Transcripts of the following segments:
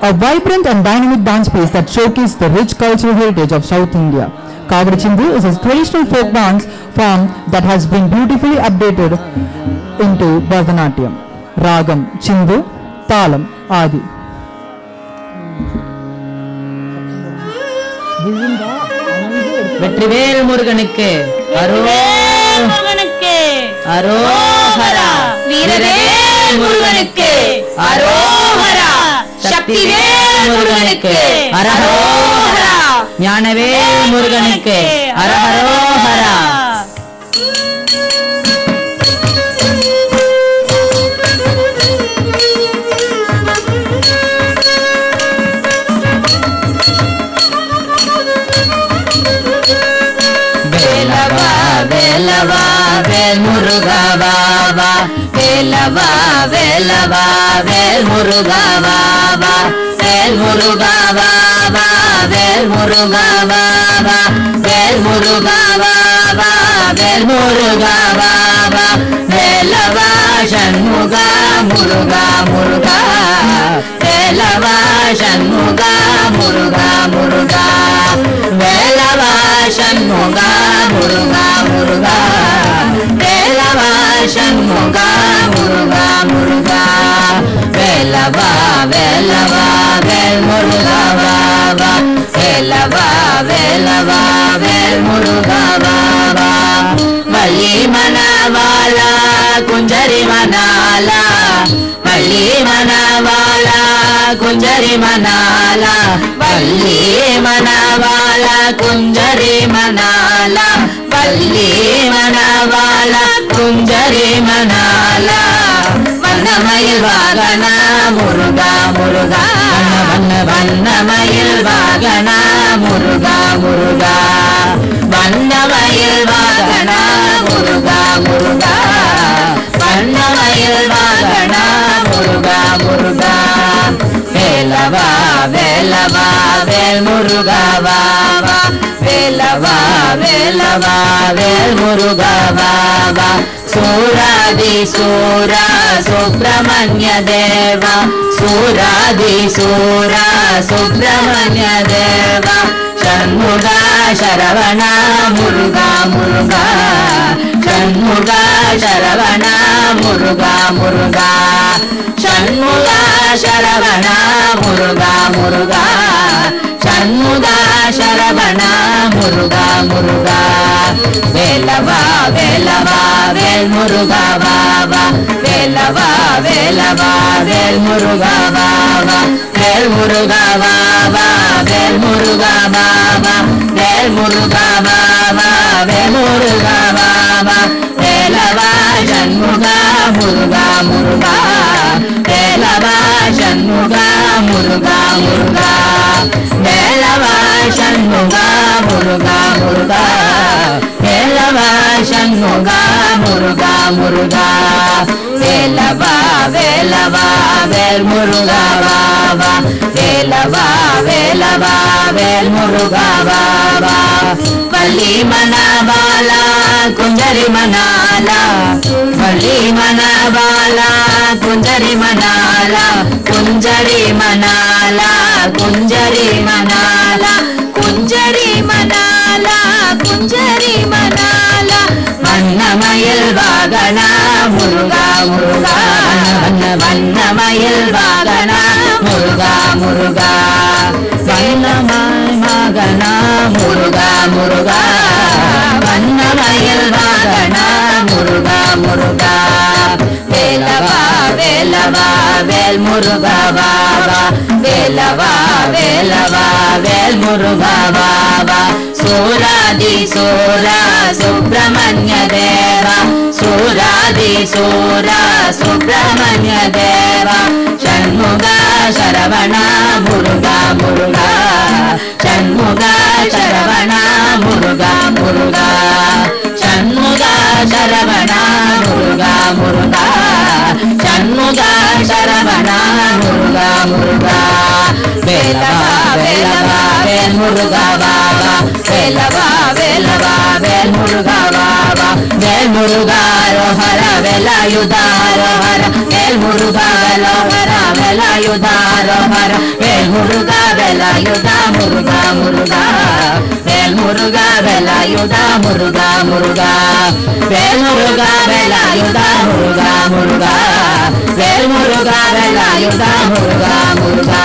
a vibrant and dynamic dance piece that showcases the rich cultural heritage of South India. Kavadi Chindu is a traditional folk dance form that has been beautifully updated into Bharatanatyam. Ragam, Chindu, Talam, Adi. Vetrivel முருகனுக்கு அரோஹரா, வீரவேல் முருகனுக்கு அரோஹரா, சக்திவேல் முருகனுக்கு அரஹரோஹரா, ஞானவேல் முருகனுக்கு அரஹரோஹரா. வேலவா வேல் முருகா வாவா, வேலவா வேலவா வேல் முருகா வாவா, வேல் முருகா வாவா, வேல் முருகா வாவா, வேல் முருகா வாவா, வேல் முருகா வாவா, வேலவா சண்முகா முருகா முருகா, வேலவா சண்முகா முருகா முருகா, வேலவா சண்முகா முருகா முருகா, வேலவா சண்முகா முருகா முருகா, வேலவா வேலவா வேல் முருகா வாவா, வேலவா வேலவா வேல் முருகா வாவா, வள்ளி மணவாளா குஞ்சரி மணாலா, வள்ளி மணவாளா குஞ்சரி மணாலா, வள்ளி மணவாளா குஞ்சரி மணாலா, வள்ளி மணவாளா குஞ்சரி மணாலா, வண்ணமயில் வாகனா முருகா முருகா, வண்ணமயில் வாகனா முருகா முருகா, வண்ணமயில் வாகனா முருகா முருகா, வண்ணமயில் வாகனா முருகா முருகா, வேலவா வேலவா வேல் முருகா வாவா, வேலவா வேலவா வேல் முருகா வாவா, சூராதி சூரா சுப்பிரமணிய தேவா, சூராதி சூரா சுப்பிரமணிய தேவா, ஷண்முகா சரவணா முருகா முருகா, ஷண்முகா சரவணா முருகா முருகா, ஷண்முகா சரவணா முருகா முருகா, ஷண்முகா சரவணா முருகா முருகா, வேலவா வேலவா வேல் முருகா வாவா, வேலவா வேலவா வேல் முருகா வாவா, வேல் முருகா வாவா, வேல் முருகா வாவா, வேல் முருகா வாவா, வேல் முருகா வாவா, வேலவா சண்முகா முருகா முருகா, வேலவா சண்முகா முருகா முருகா, வேலவா சண்முகா முருகா முருகா, வேலவா சண்முகா முருகா முருகா, வேலவா வேலவா வேல் முருகா வாவா, வேலவா வேலவா வேல் முருகா வாவா, வள்ளி மணவாளா குஞ்சரி மணாலா, வள்ளி மணவாளா குஞ்சரி மணாலா, குஞ்சரி மணாலா குஞ்சரி மணாலா, குஞ்சரி மணாலா குஞ்சரி மணாலா, வண்ணமயில் வாகனா முருகா முருகா, வண்ணமயில் வாகனா முருகா முருகா, வண்ணமயில் வாகனா முருகா முருகா, வண்ணமயில் வாகனா முருகா முருகா, வேலவா வேலவா வேல் முருகா வாவா, வேலவா வேலவா வேல் முருகா வாவா, சூராதி சூரா சுப்பிரமணிய தேவா, சூராதி சூரா சுப்பிரமணிய தேவா, ஷண்முகா சரவணா முருகா முருகா, ஷண்முகா சரவணா முருகா முருகா, ஷண்முகா சரவணா முருகா முருகா, ஷண்முகா சரவணா முருகா முருகா, வேலவா வேலவா வேல் முருகா வாவா, வேலவா வேலவா வேல் முருகா வாவா, வேல் முருகா ரோஹர வேல் வேலாயுதா அரோஹர வேல் முருகா வேலோஹர வேலாயுதா அரோஹர வேல் முருகா வேலாயுதா முருகா முருகா வேல் முருகா வேலாயுதா முருகா முருகா வேல் முருகா வேலாயுதா முருகா முருகா வேல் முருகா வேலாயுதா முருகா முருகா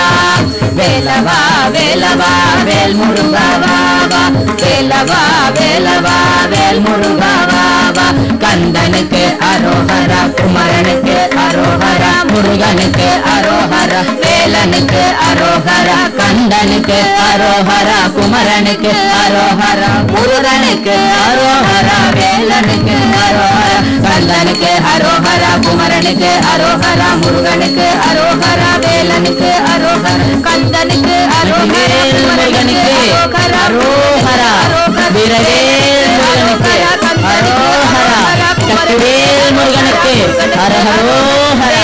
வேலவா வேலவா வேல் முருகா வாவா வேலவா வேலவா வேல் முருகா வாவா கந்தனுக்கு அரோஹரா குமரனுக்கு அரோஹரா முருகனுக்கு அரோஹரா வேலனுக்கு அரோஹரா கந்தனுக்கு அரோஹரா குமரனுக்கு அரோஹரா முருகனுக்கு அரோஹரா வேலனுக்கு அரோஹரா கந்தனுக்கு அரோஹரா குமரனுக்கு அரோஹரா முருகனுக்கு அரோஹரா வேலனுக்கு அரோஹரா கந்தனுக்கு அரோஹரா முருகனுக்கு அரோஹரா வீரவேல் முருகனுக்கு அரோஹரா சக்திவேல் முருகனுக்கு ஹர ஹரோஹரா